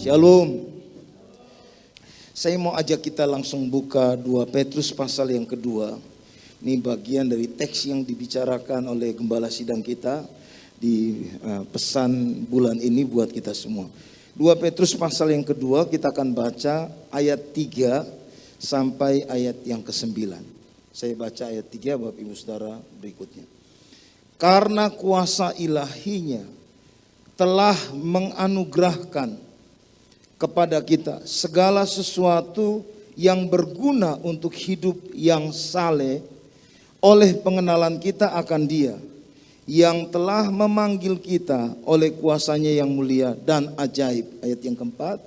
Shalom. Saya mau ajak kita langsung buka 2 Petrus pasal yang kedua. Ini bagian dari teks yang dibicarakan oleh gembala sidang kita di pesan bulan ini buat kita semua. 2 Petrus pasal yang kedua kita akan baca ayat 3 sampai ayat yang ke-9. Saya baca ayat 3 Bapak Ibu Saudara berikutnya. Karena kuasa ilahinya telah menganugerahkan kepada kita segala sesuatu yang berguna untuk hidup yang saleh oleh pengenalan kita akan Dia yang telah memanggil kita oleh kuasanya yang mulia dan ajaib. Ayat yang keempat.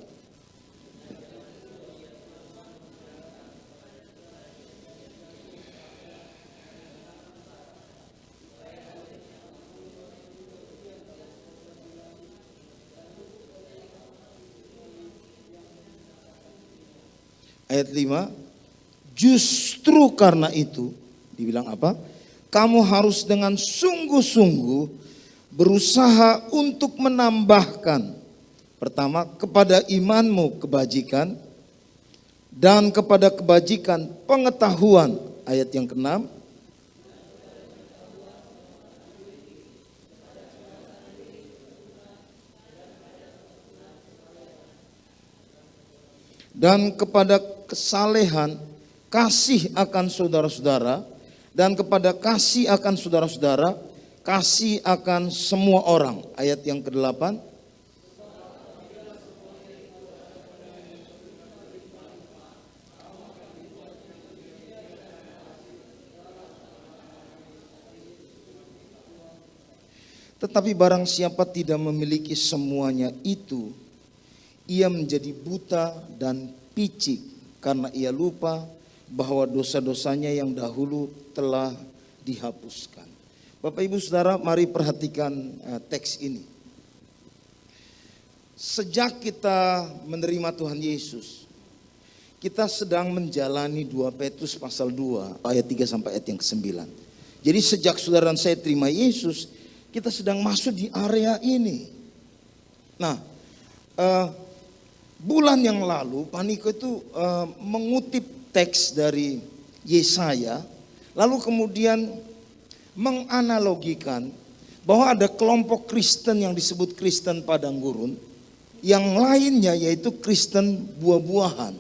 Ayat 5, justru karena itu, dibilang apa? Kamu harus dengan sungguh-sungguh berusaha untuk menambahkan, pertama, kepada imanmu kebajikan, dan kepada kebajikan pengetahuan. Ayat yang ke-6. Dan kepada kesalehan kasih akan saudara-saudara, dan kepada kasih akan saudara-saudara kasih akan semua orang. Ayat yang ke-8. Tetapi barang siapa tidak memiliki semuanya itu, ia menjadi buta dan picik karena ia lupa bahwa dosa-dosanya yang dahulu telah dihapuskan. Bapak Ibu Saudara, mari perhatikan teks ini. Sejak kita menerima Tuhan Yesus, kita sedang menjalani 2 Petrus pasal 2 ayat 3 sampai ayat yang ke-9. Jadi sejak saudara dan saya terima Yesus, kita sedang masuk di area ini. Nah, bulan yang lalu Paniko itu mengutip teks dari Yesaya, lalu kemudian menganalogikan bahwa ada kelompok Kristen yang disebut Kristen padang gurun, yang lainnya yaitu Kristen buah-buahan.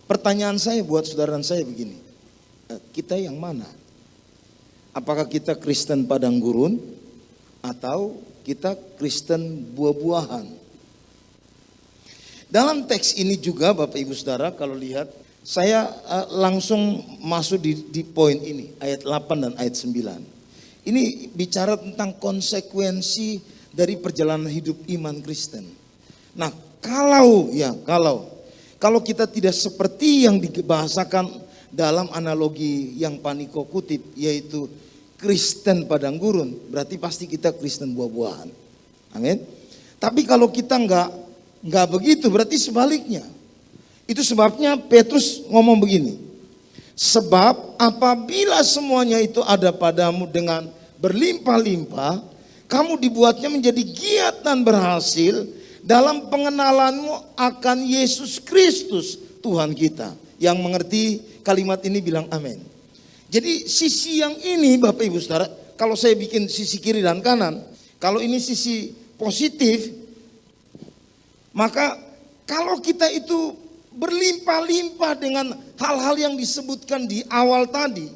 Pertanyaan saya buat saudara dan saya begini, kita yang mana? Apakah kita Kristen padang gurun atau kita Kristen buah-buahan? Dalam teks ini juga Bapak Ibu Saudara, kalau lihat, saya langsung masuk di poin ini, ayat 8 dan ayat 9. Ini bicara tentang konsekuensi dari perjalanan hidup iman Kristen. Nah, kalau kita tidak seperti yang dibahasakan dalam analogi yang Paniko kutip, yaitu Kristen padang gurun, berarti pasti kita Kristen buah-buahan. Amin. Tapi kalau kita enggak begitu, berarti sebaliknya. Itu sebabnya Petrus ngomong begini. Sebab apabila semuanya itu ada padamu dengan berlimpah-limpah, kamu dibuatnya menjadi giat dan berhasil dalam pengenalanmu akan Yesus Kristus Tuhan kita. Yang mengerti kalimat ini bilang amin. Jadi sisi yang ini Bapak Ibu Saudara, kalau saya bikin sisi kiri dan kanan, kalau ini sisi positif, maka kalau kita itu berlimpah-limpah dengan hal-hal yang disebutkan di awal tadi,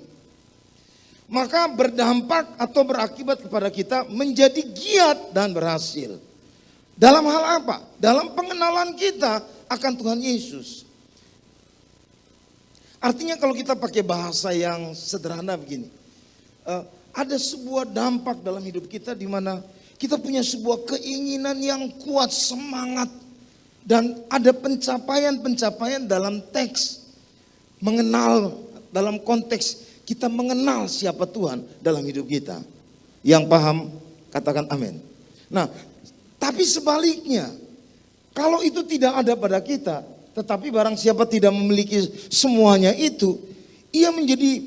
maka berdampak atau berakibat kepada kita menjadi giat dan berhasil. Dalam hal apa? Dalam pengenalan kita akan Tuhan Yesus. Artinya kalau kita pakai bahasa yang sederhana begini, ada sebuah dampak dalam hidup kita di mana kita punya sebuah keinginan yang kuat, semangat, dan ada pencapaian-pencapaian dalam teks mengenal, dalam konteks kita mengenal siapa Tuhan dalam hidup kita. Yang paham katakan amin. Nah, tapi sebaliknya, kalau itu tidak ada pada kita, tetapi barang siapa tidak memiliki semuanya itu, ia menjadi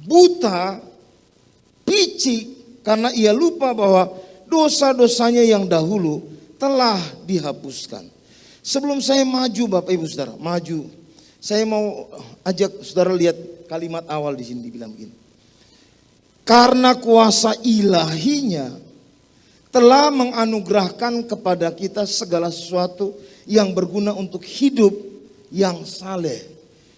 buta, picik, karena ia lupa bahwa dosa-dosanya yang dahulu telah dihapuskan. Sebelum saya maju Bapak Ibu Saudara, maju. Saya mau ajak Saudara lihat kalimat awal di sini dibilang begini. Karena kuasa ilahinya telah menganugerahkan kepada kita segala sesuatu yang berguna untuk hidup yang saleh.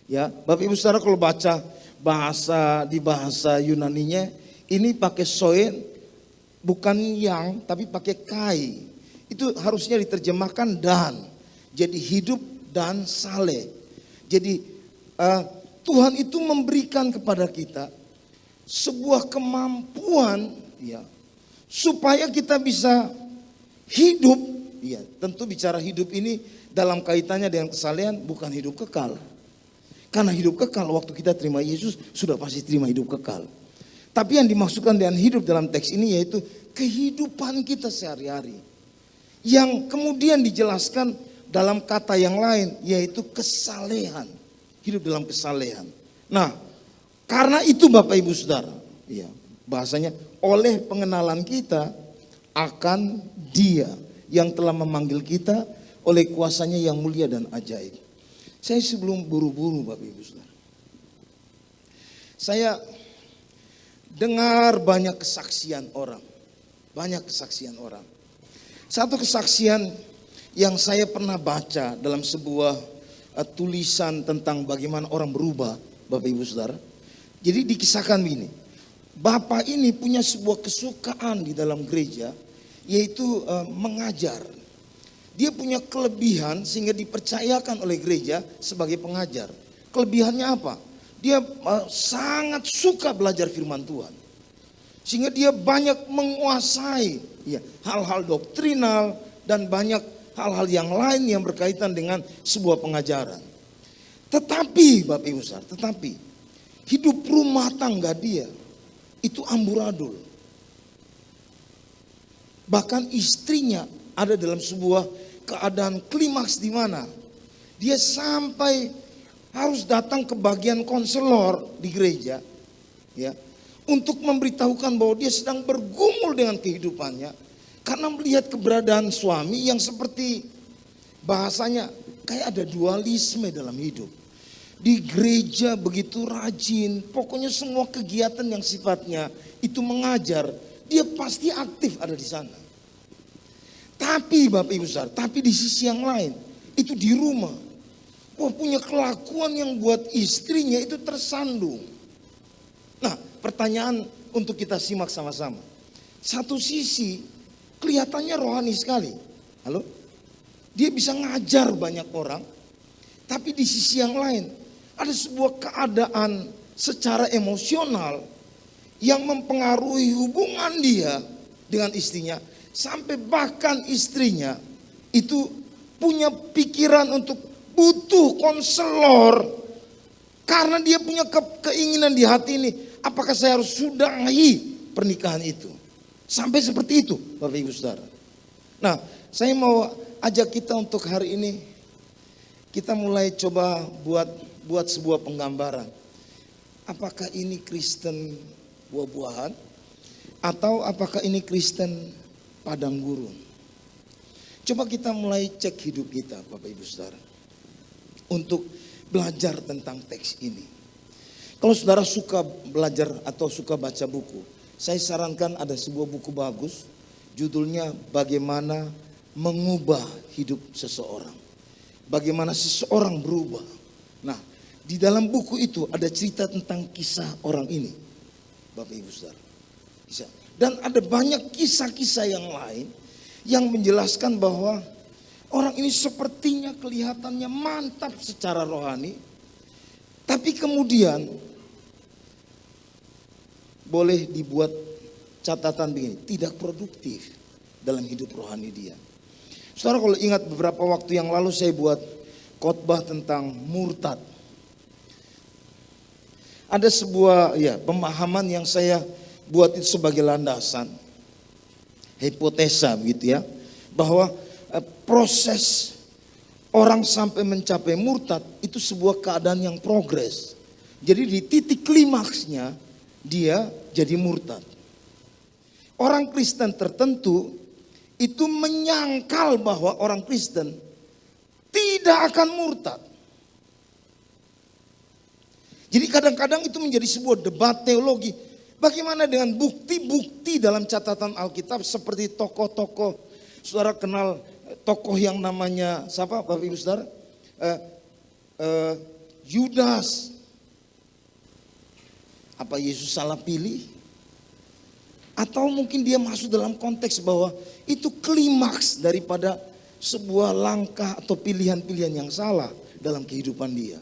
Ya, Bapak Ibu Saudara kalau baca bahasa Yunaninya ini pakai soen, bukan yang tapi pakai kai. Itu harusnya diterjemahkan dan. Jadi hidup dan saleh. Jadi Tuhan itu memberikan kepada kita sebuah kemampuan ya supaya kita bisa hidup. Ya, tentu bicara hidup ini dalam kaitannya dengan kesalehan bukan hidup kekal. Karena hidup kekal waktu kita terima Yesus sudah pasti terima hidup kekal. Tapi yang dimaksudkan dengan hidup dalam teks ini yaitu kehidupan kita sehari-hari. Yang kemudian dijelaskan dalam kata yang lain yaitu kesalehan. Hidup dalam kesalehan. Nah, karena itu Bapak Ibu Saudara, ya, bahasanya oleh pengenalan kita akan Dia yang telah memanggil kita oleh kuasanya yang mulia dan ajaib. Saya sebelum buru-buru Bapak Ibu Saudara, saya dengar banyak kesaksian orang. Satu kesaksian yang saya pernah baca dalam sebuah tulisan tentang bagaimana orang berubah Bapak Ibu Saudara. Jadi dikisahkan begini, Bapak ini punya sebuah kesukaan di dalam gereja yaitu mengajar. Dia punya kelebihan sehingga dipercayakan oleh gereja sebagai pengajar. Kelebihannya apa? Dia sangat suka belajar firman Tuhan. Sehingga dia banyak menguasai ya, hal-hal doktrinal dan banyak hal-hal yang lain yang berkaitan dengan sebuah pengajaran. Tetapi Bapak Ibu Saudara, hidup rumah tangga dia itu amburadul. Bahkan istrinya ada dalam sebuah keadaan klimaks di mana dia sampai harus datang ke bagian konselor di gereja ya untuk memberitahukan bahwa dia sedang bergumul dengan kehidupannya karena melihat keberadaan suami yang seperti bahasanya kayak ada dualisme dalam hidup. Di gereja begitu rajin, pokoknya semua kegiatan yang sifatnya itu mengajar, dia pasti aktif ada di sana. Tapi Bapak Ibu Saudara, tapi di sisi yang lain, itu di rumah, punya kelakuan yang buat istrinya itu tersandung. Nah, pertanyaan untuk kita simak sama-sama. Satu sisi, kelihatannya rohani sekali. Halo? Dia bisa ngajar banyak orang, tapi di sisi yang lain, ada sebuah keadaan secara emosional yang mempengaruhi hubungan dia dengan istrinya. Sampai bahkan istrinya itu punya pikiran untuk butuh konselor. Karena dia punya keinginan di hati ini. Apakah saya harus sudahi pernikahan itu? Sampai seperti itu Bapak Ibu Saudara. Nah, saya mau ajak kita untuk hari ini. Kita mulai coba buat sebuah penggambaran. Apakah ini Kristen buah-buahan? Atau apakah ini Kristen padang gurun? Coba kita mulai cek hidup kita Bapak Ibu Saudara. Untuk belajar tentang teks ini. Kalau saudara suka belajar atau suka baca buku, saya sarankan ada sebuah buku bagus. Judulnya Bagaimana Mengubah Hidup Seseorang. Bagaimana seseorang berubah. Nah, di dalam buku itu ada cerita tentang kisah orang ini Bapak Ibu Saudara. Dan ada banyak kisah-kisah yang lain yang menjelaskan bahwa orang ini sepertinya kelihatannya mantap secara rohani. Tapi kemudian boleh dibuat catatan begini, tidak produktif dalam hidup rohani dia. Saudara kalau ingat beberapa waktu yang lalu saya buat khotbah tentang murtad. Ada sebuah pemahaman yang saya buat itu sebagai landasan, hipotesa begitu ya, bahwa proses orang sampai mencapai murtad itu sebuah keadaan yang progres. Jadi di titik klimaksnya dia jadi murtad. Orang Kristen tertentu itu menyangkal bahwa orang Kristen tidak akan murtad. Jadi kadang-kadang itu menjadi sebuah debat teologi. Bagaimana dengan bukti-bukti dalam catatan Alkitab seperti tokoh-tokoh. Saudara kenal tokoh yang namanya siapa Bapak Ibu Saudara? Yudas. Apa Yesus salah pilih? Atau mungkin dia masuk dalam konteks bahwa itu klimaks daripada sebuah langkah atau pilihan-pilihan yang salah dalam kehidupan dia.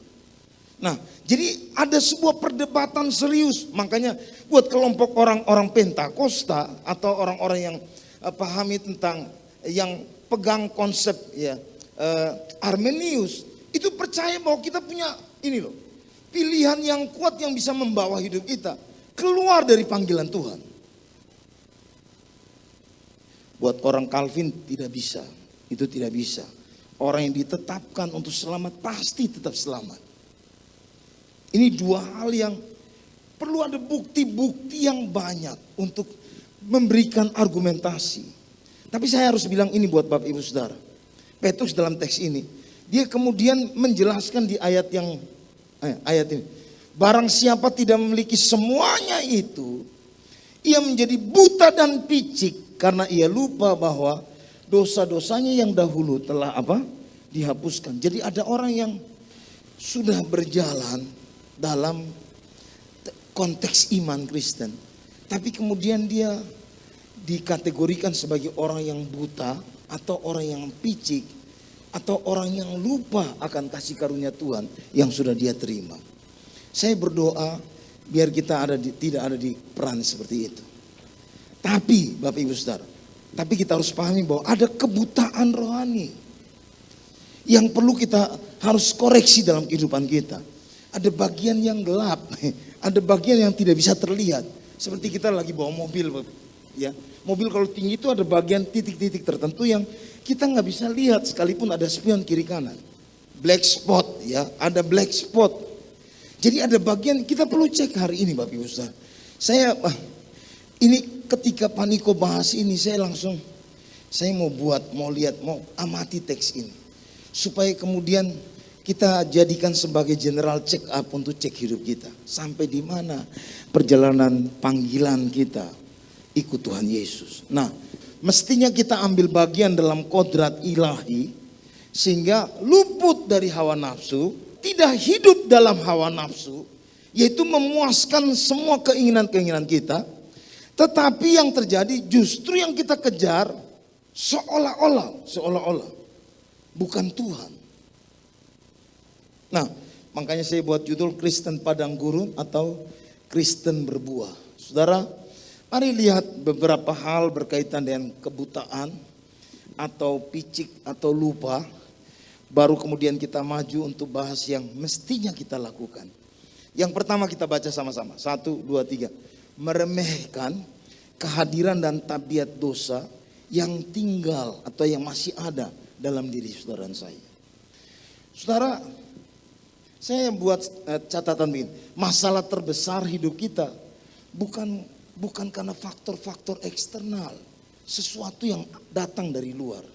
Nah, jadi ada sebuah perdebatan serius. Makanya buat kelompok orang-orang Pentakosta atau orang-orang yang pahami tentang yang pegang konsep ya Armenius, itu percaya bahwa kita punya ini loh, pilihan yang kuat yang bisa membawa hidup kita keluar dari panggilan Tuhan. Buat orang Calvin tidak bisa, itu tidak bisa. Orang yang ditetapkan untuk selamat pasti tetap selamat. Ini dua hal yang perlu ada bukti-bukti yang banyak untuk memberikan argumentasi. Tapi saya harus bilang ini buat Bapak Ibu Saudara. Petrus dalam teks ini, dia kemudian menjelaskan di ayat ini. Barang siapa tidak memiliki semuanya itu, ia menjadi buta dan picik. Karena ia lupa bahwa dosa-dosanya yang dahulu telah dihapuskan. Jadi ada orang yang sudah berjalan dalam konteks iman Kristen. Tapi kemudian dia dikategorikan sebagai orang yang buta atau orang yang picik atau orang yang lupa akan kasih karunia Tuhan yang sudah dia terima. Saya berdoa biar kita tidak ada di peran seperti itu. Tapi Bapak Ibu Saudara, tapi kita harus pahami bahwa ada kebutaan rohani yang perlu kita harus koreksi dalam kehidupan kita. Ada bagian yang gelap, ada bagian yang tidak bisa terlihat. Seperti kita lagi bawa mobil, ya. Mobil kalau tinggi itu ada bagian titik-titik tertentu yang kita nggak bisa lihat sekalipun ada spion kiri kanan. Black spot, ya, ada black spot. Jadi ada bagian kita perlu cek hari ini Bapak Ibu Saudara. Ini ketika Paniko bahas ini saya mau lihat, mau amati teks ini. Supaya kemudian kita jadikan sebagai general check up untuk cek hidup kita. Sampai di mana perjalanan panggilan kita ikut Tuhan Yesus. Nah, mestinya kita ambil bagian dalam kodrat ilahi. Sehingga luput dari hawa nafsu, tidak hidup dalam hawa nafsu. Yaitu memuaskan semua keinginan-keinginan kita. Tetapi yang terjadi justru yang kita kejar seolah-olah bukan Tuhan. Nah, makanya saya buat judul Kristen Padang Gurun atau Kristen Berbuah. Saudara, mari lihat beberapa hal berkaitan dengan kebutaan atau picik atau lupa. Baru kemudian kita maju untuk bahas yang mestinya kita lakukan. Yang pertama kita baca sama-sama. 1, 2, 3. Meremehkan kehadiran dan tabiat dosa yang tinggal atau yang masih ada dalam diri saudara dan saya. Saudara, saya buat catatan begini. Masalah terbesar hidup kita bukan karena faktor-faktor eksternal, sesuatu yang datang dari luar,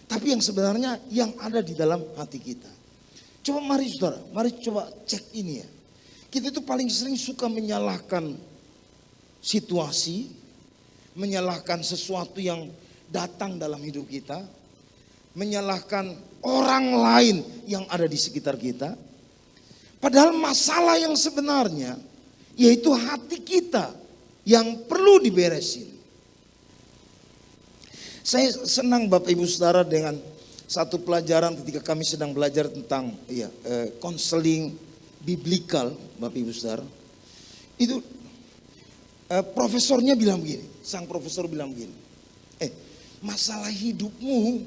tapi yang sebenarnya yang ada di dalam hati kita. Coba mari saudara, mari coba cek ini ya. Kita itu paling sering suka menyalahkan situasi, menyalahkan sesuatu yang datang dalam hidup kita, menyalahkan orang lain yang ada di sekitar kita. Padahal masalah yang sebenarnya yaitu hati kita yang perlu diberesin. Saya senang Bapak Ibu Saudara dengan satu pelajaran ketika kami sedang belajar tentang konseling biblikal Bapak Ibu Saudara. Itu profesornya bilang begini, sang profesor bilang begini, masalah hidupmu,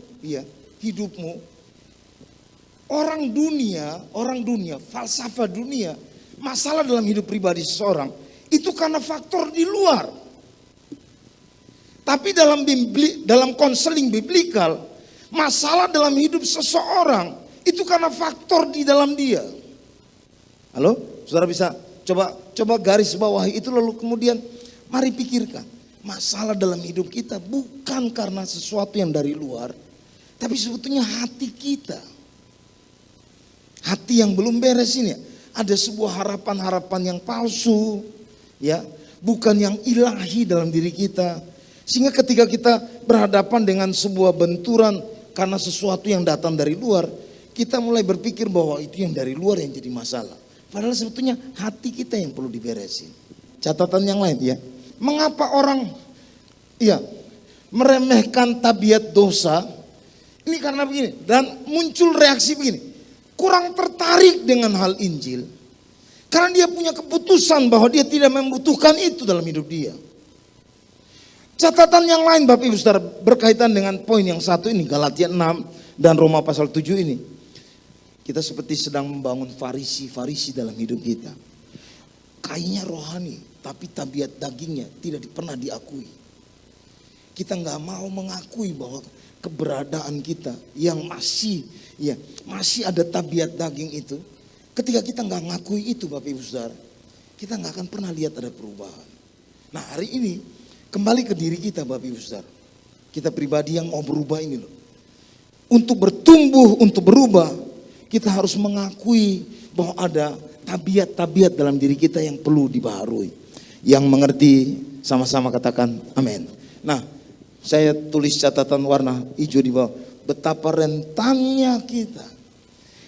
orang dunia, falsafah dunia, masalah dalam hidup pribadi seseorang, itu karena faktor di luar. Tapi dalam konseling biblikal, masalah dalam hidup seseorang, itu karena faktor di dalam dia. Halo, saudara bisa coba garis bawahi itu lalu kemudian mari pikirkan. masalah dalam hidup kita bukan karena sesuatu yang dari luar, tapi sebetulnya hati kita. Hati yang belum beres ini, ada sebuah harapan-harapan yang palsu, ya, bukan yang ilahi dalam diri kita. Sehingga ketika kita berhadapan dengan sebuah benturan karena sesuatu yang datang dari luar, kita mulai berpikir bahwa itu yang dari luar yang jadi masalah. Padahal sebetulnya hati kita yang perlu diberesin. Catatan yang lain ya, mengapa orang meremehkan tabiat dosa? Ini karena begini, dan muncul reaksi begini, kurang tertarik dengan hal Injil. Karena dia punya keputusan bahwa dia tidak membutuhkan itu dalam hidup dia. Catatan yang lain Bapak Ibu Saudara berkaitan dengan poin yang satu ini, Galatia 6 dan Roma pasal 7 ini. Kita seperti sedang membangun farisi dalam hidup kita. Kayaknya rohani, tapi tabiat dagingnya tidak pernah diakui. Kita nggak mau mengakui bahwa keberadaan kita yang masih ada tabiat daging itu. Ketika kita nggak ngakui itu Bapak Ibu Saudara, kita nggak akan pernah lihat ada perubahan. Nah hari ini kembali ke diri kita Bapak Ibu Saudara. Kita pribadi yang mau berubah ini loh. Untuk bertumbuh, untuk berubah, kita harus mengakui bahwa ada tabiat-tabiat dalam diri kita yang perlu dibaharui. Yang mengerti sama-sama katakan amin. Nah, saya tulis catatan warna hijau di bawah. Betapa rentannya kita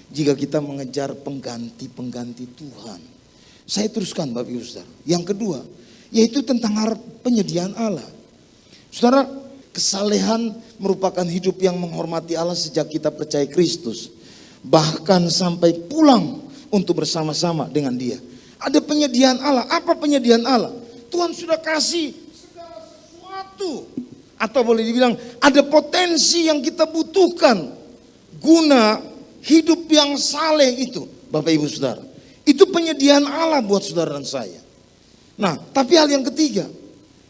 jika kita mengejar pengganti-pengganti Tuhan. Saya teruskan Bapak Ibu Saudara. Yang kedua, yaitu tentang penyediaan Allah. Saudara, kesalehan merupakan hidup yang menghormati Allah sejak kita percaya Kristus. Bahkan sampai pulang untuk bersama-sama dengan Dia. Ada penyediaan Allah. Apa penyediaan Allah? Tuhan sudah kasih segala sesuatu. Atau boleh dibilang ada potensi yang kita butuhkan guna hidup yang saleh itu. Bapak Ibu Saudara. Itu penyediaan Allah buat saudara dan saya. Nah, tapi hal yang ketiga,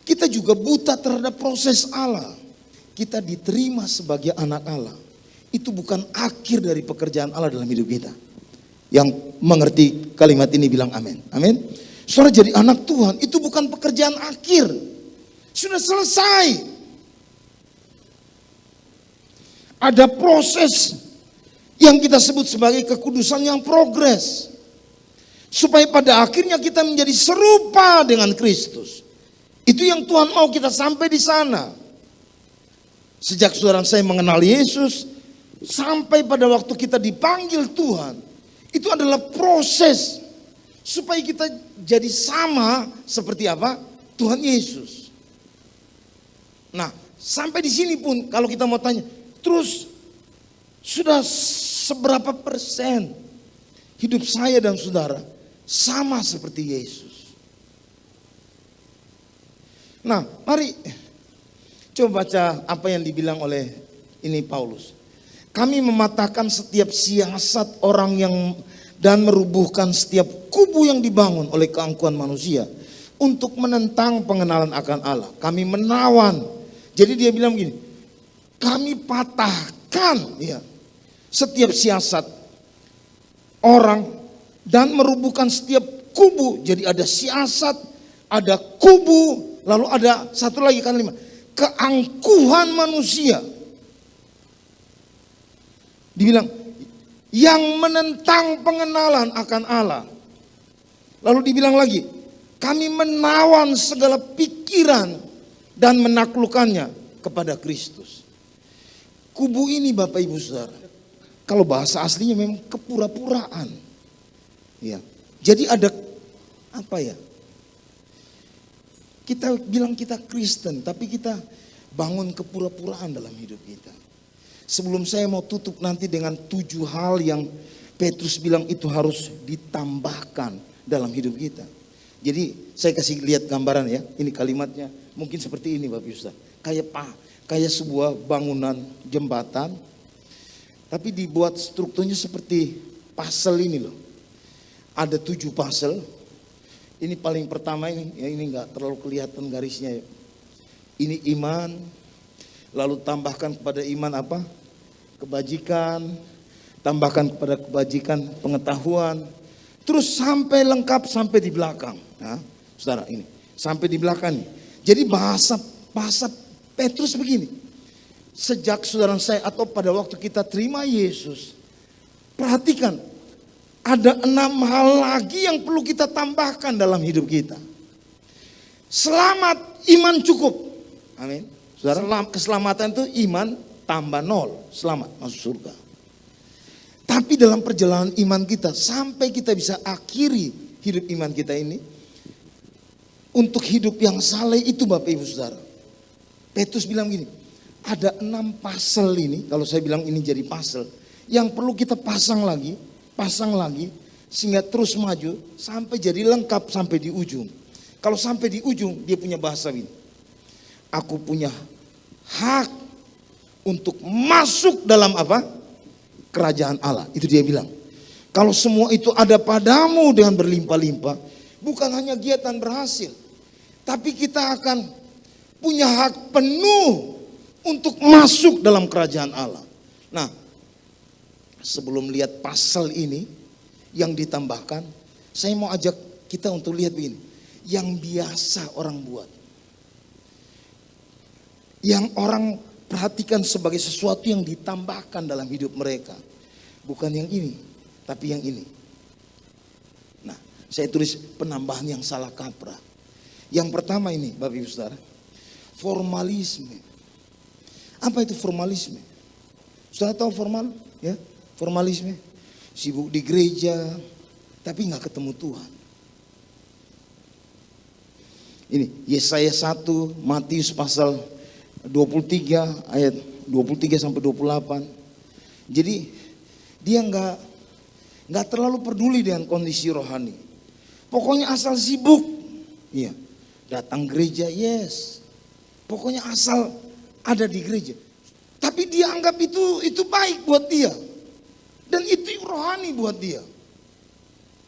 kita juga buta terhadap proses Allah. Kita diterima sebagai anak Allah. Itu bukan akhir dari pekerjaan Allah dalam hidup kita. Yang mengerti kalimat ini bilang amin. Amin. Saudara jadi anak Tuhan itu bukan pekerjaan akhir. Sudah selesai. Ada proses yang kita sebut sebagai kekudusan yang progres. Supaya pada akhirnya kita menjadi serupa dengan Kristus. Itu yang Tuhan mau kita sampai di sana. Sejak saudara saya mengenal Yesus, sampai pada waktu kita dipanggil Tuhan, itu adalah proses supaya kita jadi sama seperti apa? Tuhan Yesus. Nah, sampai di sini pun kalau kita mau tanya, terus sudah seberapa persen hidup saya dan saudara sama seperti Yesus? Nah, mari coba baca apa yang dibilang oleh ini Paulus. Kami mematahkan setiap siasat orang yang dan merubuhkan setiap kubu yang dibangun oleh keangkuhan manusia untuk menentang pengenalan akan Allah. Kami menawan. Jadi dia bilang begini, kami patahkan ya setiap siasat orang dan merubuhkan setiap kubu. Jadi ada siasat, ada kubu, lalu ada satu lagi kalimat, keangkuhan manusia. Dibilang yang menentang pengenalan akan Allah. Lalu dibilang lagi, kami menawan segala pikiran dan menaklukkannya kepada Kristus. Kubu ini Bapak Ibu Saudara, kalau bahasa aslinya memang kepura-puraan. Ya. Jadi ada apa ya? Kita bilang kita Kristen, tapi kita bangun kepura-puraan dalam hidup kita. Sebelum saya mau tutup nanti dengan 7 hal yang Petrus bilang itu harus ditambahkan dalam hidup kita. Jadi saya kasih lihat gambaran ya, ini kalimatnya mungkin seperti ini Bapak Ibu. Kayak sebuah bangunan jembatan, tapi dibuat strukturnya seperti puzzle ini loh. Ada 7 puzzle. Ini paling pertama ini, ya ini nggak terlalu kelihatan garisnya ya. Ini iman, lalu tambahkan kepada iman apa? Kebajikan, tambahkan kepada kebajikan pengetahuan, terus sampai lengkap sampai di belakang. Nah, saudara ini sampai di belakang nih. Jadi bahasa Petrus begini. Sejak saudara saya atau pada waktu kita terima Yesus, perhatikan, ada 6 hal lagi yang perlu kita tambahkan dalam hidup kita. Selamat, iman cukup. Amin. Saudara, keselamatan itu iman tambah 0, selamat masuk surga. Tapi dalam perjalanan iman kita, sampai kita bisa akhiri hidup iman kita ini, untuk hidup yang saleh itu Bapak Ibu Saudara, Petrus bilang gini, ada 6 pasal ini, kalau saya bilang ini jadi pasal, yang perlu kita pasang lagi, sehingga terus maju, sampai jadi lengkap sampai di ujung. Kalau sampai di ujung, dia punya bahasa ini, aku punya hak untuk masuk dalam apa? Kerajaan Allah. Itu dia bilang. Kalau semua itu ada padamu dengan berlimpah-limpah, bukan hanya kegiatan berhasil, tapi kita akan punya hak penuh untuk masuk dalam kerajaan Allah. Nah, sebelum lihat pasal ini yang ditambahkan, saya mau ajak kita untuk lihat begini. Yang biasa orang buat, yang orang perhatikan sebagai sesuatu yang ditambahkan dalam hidup mereka. Bukan yang ini, tapi yang ini. Nah, saya tulis penambahan yang salah kaprah. Yang pertama ini, Bapak Ibu Saudara, formalisme. Apa itu formalisme? Saudara tahu formal? Ya, formalisme. Sibuk di gereja, tapi nggak ketemu Tuhan. Ini Yesaya 1, Matius pasal 23 ayat 23 sampai 28. Jadi dia nggak terlalu peduli dengan kondisi rohani. Pokoknya asal sibuk, iya, datang gereja, yes. Pokoknya asal ada di gereja. Tapi dia anggap itu baik buat dia, dan itu rohani buat dia.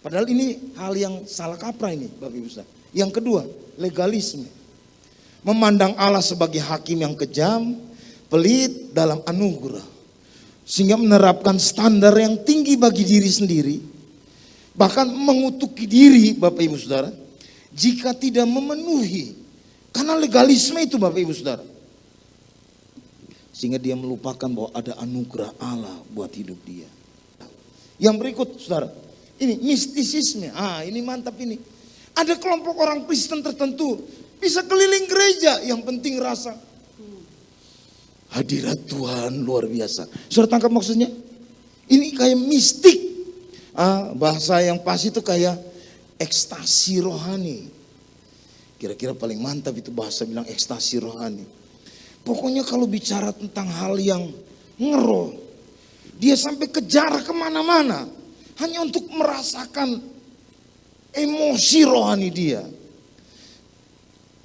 Padahal ini hal yang salah kaprah ini, Bapak Ibu Saudara. Yang kedua, legalisme. Memandang Allah sebagai hakim yang kejam, pelit dalam anugerah. Sehingga menerapkan standar yang tinggi bagi diri sendiri. Bahkan mengutuki diri, Bapak Ibu Saudara, jika tidak memenuhi. Karena legalisme itu, Bapak Ibu Saudara. Sehingga dia melupakan bahwa ada anugerah Allah buat hidup dia. Yang berikut, Saudara, ini mistisisme. Ini mantap ini. Ada kelompok orang Kristen tertentu bisa keliling gereja, yang penting rasa hadirat Tuhan luar biasa. Saudara tangkap maksudnya? Ini kayak mistik. Bahasa yang pas itu kayak ekstasi rohani. Kira-kira paling mantap itu bahasa bilang ekstasi rohani. Pokoknya kalau bicara tentang hal yang ngeroh, dia sampai kejar kemana-mana hanya untuk merasakan emosi rohani dia.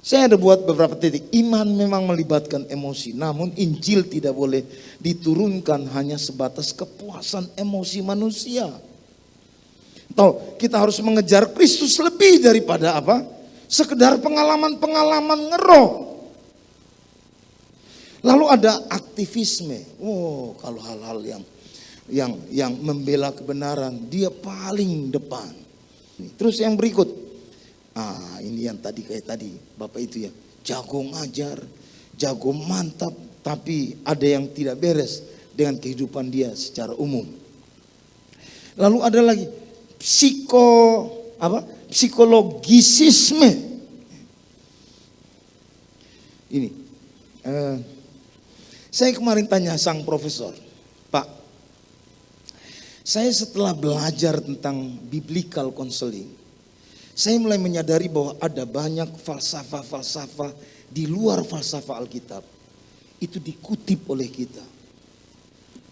Saya ada buat beberapa titik. Iman memang melibatkan emosi, namun Injil tidak boleh diturunkan hanya sebatas kepuasan emosi manusia. Tahu, kita harus mengejar Kristus lebih daripada apa? Sekedar pengalaman-pengalaman ngeroh. Lalu ada aktivisme. Kalau hal-hal yang membela kebenaran, dia paling depan. Terus yang berikut. Ini yang tadi kayak tadi Bapak itu ya, jago ngajar, jago mantap, tapi ada yang tidak beres dengan kehidupan dia secara umum. Lalu ada lagi psikologisisme. Ini saya kemarin tanya sang profesor, Pak, saya setelah belajar tentang biblical counseling, saya mulai menyadari bahwa ada banyak falsafah-falsafah di luar falsafah Alkitab. Itu dikutip oleh kita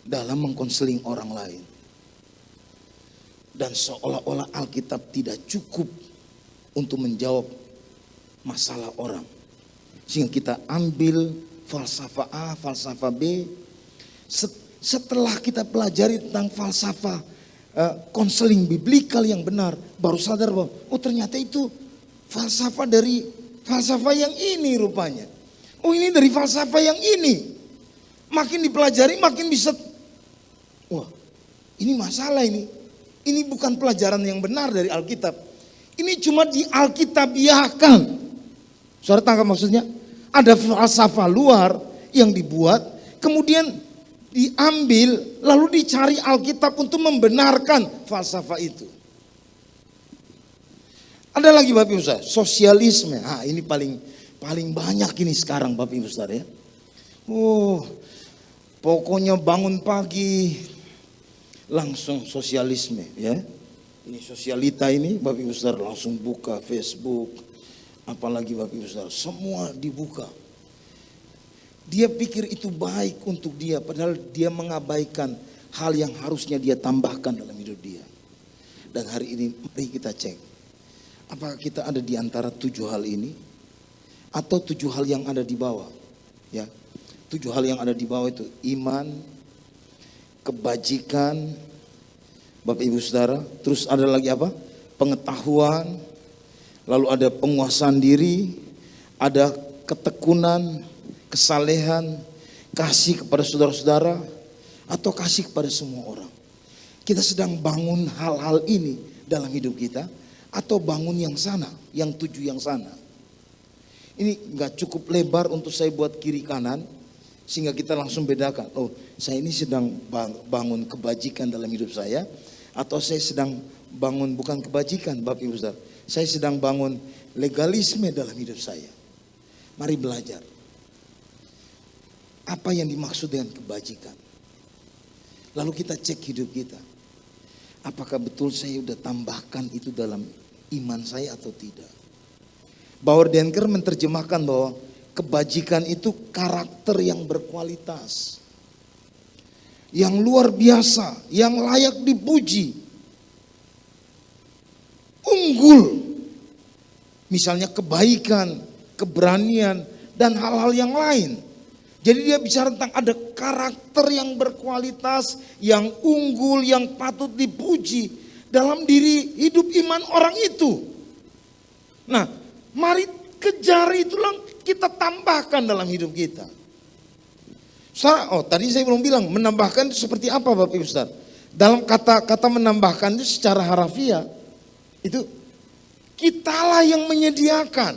dalam mengkonseling orang lain. Dan seolah-olah Alkitab tidak cukup untuk menjawab masalah orang. Sehingga kita ambil falsafah A, falsafah B. Setelah kita pelajari tentang falsafah konseling biblikal yang benar, baru sadar bahwa ternyata itu falsafah dari falsafah yang ini rupanya. Ini dari falsafah yang ini. Makin dipelajari makin bisa, ini masalah ini. Ini bukan pelajaran yang benar dari Alkitab. Ini cuma di Alkitabiahkan. Saudara tangkap maksudnya? Ada falsafah luar yang dibuat, kemudian diambil, lalu dicari Alkitab untuk membenarkan falsafah itu. Ada lagi Bapak Ibu Saudara, sosialisme. Ini paling banyak ini sekarang Bapak Ibu Saudara ya. Pokoknya bangun pagi langsung sosialisme ya. Ini sosialita ini Bapak Ibu Saudara langsung buka Facebook, apalagi Bapak Ibu Saudara, semua dibuka. Dia pikir itu baik untuk dia, padahal dia mengabaikan hal yang harusnya dia tambahkan dalam hidup dia. Dan hari ini mari kita cek, apakah kita ada di antara 7 hal ini atau 7 hal yang ada di bawah? Ya, 7 hal yang ada di bawah itu iman, kebajikan, Bapak Ibu Saudara, terus ada lagi apa? Pengetahuan, lalu ada penguasaan diri, ada ketekunan, kesalehan, kasih kepada saudara-saudara, atau kasih kepada semua orang. Kita sedang bangun hal-hal ini dalam hidup kita, atau bangun yang sana, yang 7 yang sana. Ini gak cukup lebar untuk saya buat kiri kanan, sehingga kita langsung bedakan, saya ini sedang bangun kebajikan dalam hidup saya, atau saya sedang bangun bukan kebajikan Bapak Ibu Saudara. Saya sedang bangun legalisme dalam hidup saya. Mari belajar. Apa yang dimaksud dengan kebajikan? Lalu kita cek hidup kita. Apakah betul saya sudah tambahkan itu dalam iman saya atau tidak? Bauer Denker menerjemahkan bahwa kebajikan itu karakter yang berkualitas, yang luar biasa, yang layak dipuji, unggul. Misalnya kebaikan, keberanian, dan hal-hal yang lain. Jadi dia bicara tentang ada karakter yang berkualitas, yang unggul, yang patut dipuji dalam diri hidup iman orang itu. Nah, mari kejar itulah kita tambahkan dalam hidup kita. Tadi saya belum bilang menambahkan itu seperti apa Bapak Ibu Saudara. Dalam kata menambahkan itu secara harafiah itu kitalah yang menyediakan,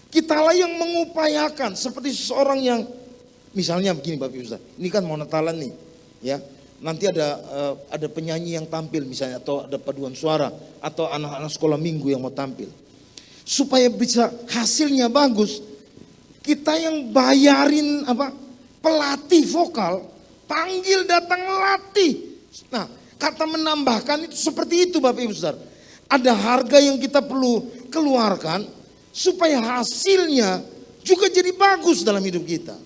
kitalah yang mengupayakan. Seperti seseorang yang misalnya begini Bapak Ibu Saudara, ini kan mau Natalan nih ya. Nanti ada penyanyi yang tampil misalnya, atau ada paduan suara, atau anak-anak sekolah minggu yang mau tampil. Supaya bisa hasilnya bagus, kita yang bayarin pelatih vokal, panggil datang latih. Nah, kata menambahkan itu seperti itu Bapak Ibu Saudara. Ada harga yang kita perlu keluarkan supaya hasilnya juga jadi bagus dalam hidup kita.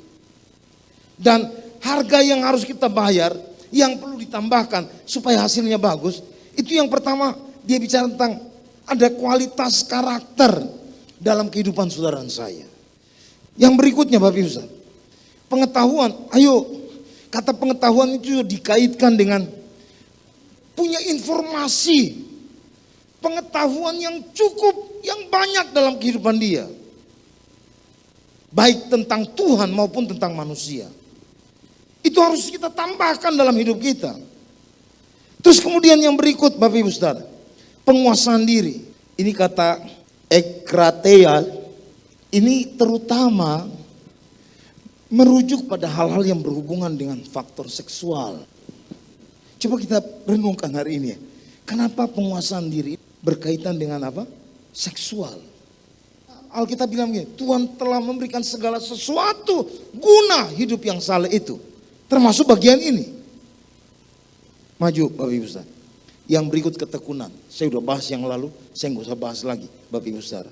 Dan harga yang harus kita bayar, yang perlu ditambahkan supaya hasilnya bagus, itu yang pertama dia bicara tentang ada kualitas karakter dalam kehidupan saudara dan saya. Yang berikutnya Bapak Ibu Saudara, pengetahuan. Ayo, kata pengetahuan itu dikaitkan dengan punya informasi, pengetahuan yang cukup, yang banyak dalam kehidupan dia. Baik tentang Tuhan maupun tentang manusia. Itu harus kita tambahkan dalam hidup kita. Terus kemudian yang berikut Bapak Ibu Saudara, penguasaan diri. Ini kata ekrateia, ini terutama merujuk pada hal-hal yang berhubungan dengan faktor seksual. Coba kita renungkan hari ini ya. Kenapa penguasaan diri berkaitan dengan apa? Seksual. Alkitab bilang begini, Tuhan telah memberikan segala sesuatu guna hidup yang saleh itu. Termasuk bagian ini. Maju Bapak Ibu Saudara. Yang berikut ketekunan. Saya sudah bahas yang lalu, saya nggak usah bahas lagi Bapak Ibu Saudara.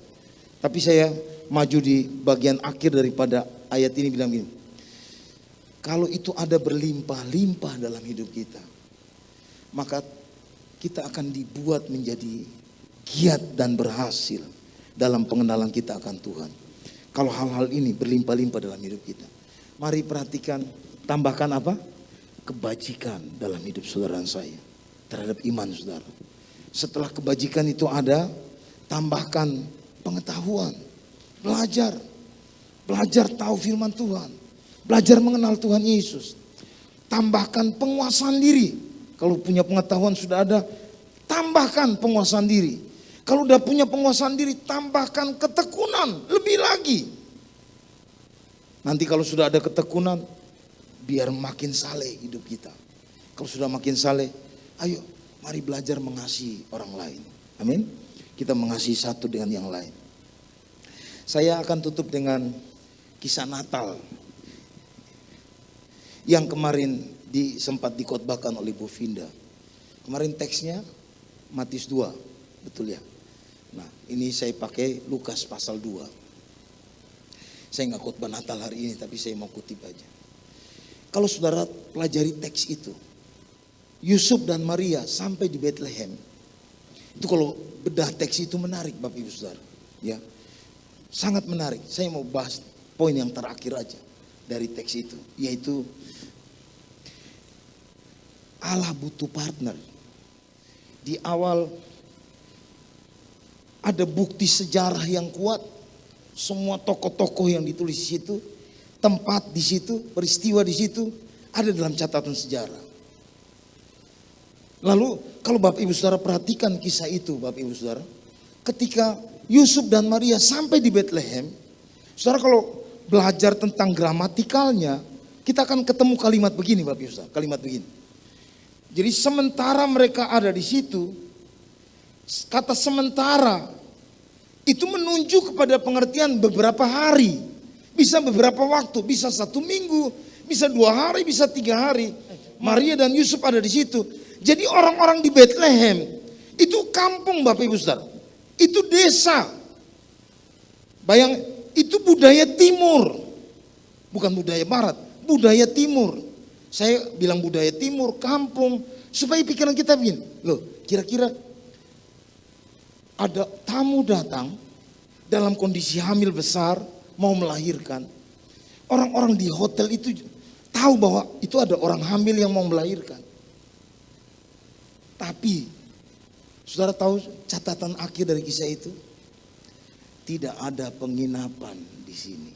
Tapi saya maju di bagian akhir daripada ayat ini bilang begini. Kalau itu ada berlimpah-limpah dalam hidup kita, maka kita akan dibuat menjadi giat dan berhasil dalam pengenalan kita akan Tuhan. Kalau hal-hal ini berlimpah-limpah dalam hidup kita. Mari perhatikan, tambahkan apa? Kebajikan dalam hidup saudara dan saya. Terhadap iman saudara. Setelah kebajikan itu ada, tambahkan pengetahuan. Belajar. Belajar tahu firman Tuhan. Belajar mengenal Tuhan Yesus. Tambahkan penguasaan diri. Kalau punya pengetahuan sudah ada, tambahkan penguasaan diri. Kalau udah punya penguasaan diri, tambahkan ketekunan, lebih lagi. Nanti kalau sudah ada ketekunan, biar makin saleh hidup kita. Kalau sudah makin saleh, ayo mari belajar mengasihi orang lain. Amin. Kita mengasihi satu dengan yang lain. Saya akan tutup dengan kisah Natal yang kemarin sempat dikhotbahkan oleh Bu Vinda. Kemarin teksnya Matius 2, betul ya? Nah, ini saya pakai Lukas pasal 2. Saya nggak khotbah Natal hari ini, tapi saya mau kutip aja. Kalau saudara pelajari teks itu, Yusuf dan Maria sampai di Bethlehem. Itu kalau bedah teks itu menarik Bapak Ibu Saudara. Ya, sangat menarik. Saya mau bahas poin yang terakhir aja dari teks itu, yaitu Allah butuh partner. Di awal ada bukti sejarah yang kuat. Semua tokoh-tokoh yang ditulis di situ, tempat di situ, peristiwa di situ ada dalam catatan sejarah. Lalu kalau Bapak Ibu Saudara perhatikan kisah itu Bapak Ibu Saudara, ketika Yusuf dan Maria sampai di Bethlehem, Saudara kalau belajar tentang gramatikalnya, kita akan ketemu kalimat begini Bapak Ibu Saudara, kalimat begini. Jadi sementara mereka ada di situ, kata sementara itu menunjuk kepada pengertian beberapa hari, bisa beberapa waktu, bisa 1 minggu, bisa 2 hari, bisa 3 hari. Maria dan Yusuf ada di situ. Jadi orang-orang di Bethlehem itu kampung Bapak Ibu Saudara, itu desa. Bayang, itu budaya timur, bukan budaya barat, budaya timur. Saya bilang budaya timur, kampung, supaya pikiran kita begini, loh kira-kira ada tamu datang dalam kondisi hamil besar, mau melahirkan. Orang-orang di hotel itu tahu bahwa itu ada orang hamil yang mau melahirkan. Tapi, saudara tahu catatan akhir dari kisah itu? Tidak ada penginapan di sini.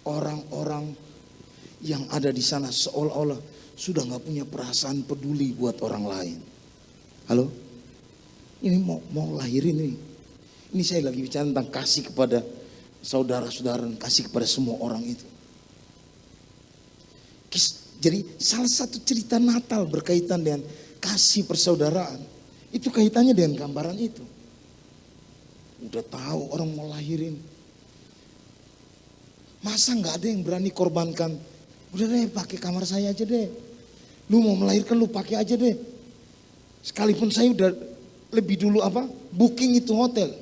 Orang-orang yang ada di sana seolah-olah sudah nggak punya perasaan peduli buat orang lain. Halo? Ini mau lahirin ini. Ini saya lagi bicara tentang kasih kepada saudara-saudara, kasih kepada semua orang itu. Jadi salah satu cerita Natal berkaitan dengan kasih persaudaraan. Itu kaitannya dengan gambaran itu. Udah tahu orang mau lahirin. Masa nggak ada yang berani korbankan? Udah deh pakai kamar saya aja deh. Lu mau melahirkan lu pakai aja deh. Sekalipun saya udah lebih dulu booking itu hotel.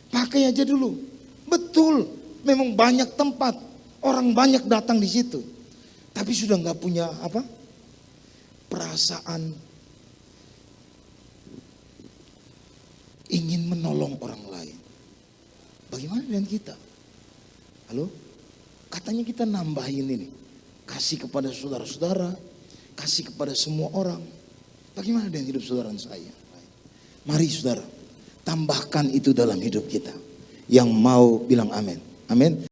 Pakai aja dulu. Betul, memang banyak tempat. Orang banyak datang di situ. Tapi sudah nggak punya perasaan ingin menolong orang lain. Bagaimana dengan kita? Halo? Katanya kita nambahin ini. Kasih kepada saudara-saudara, kasih kepada semua orang. Bagaimana dengan hidup saudara saya? Mari saudara, tambahkan itu dalam hidup kita. Yang mau bilang amin. Amin.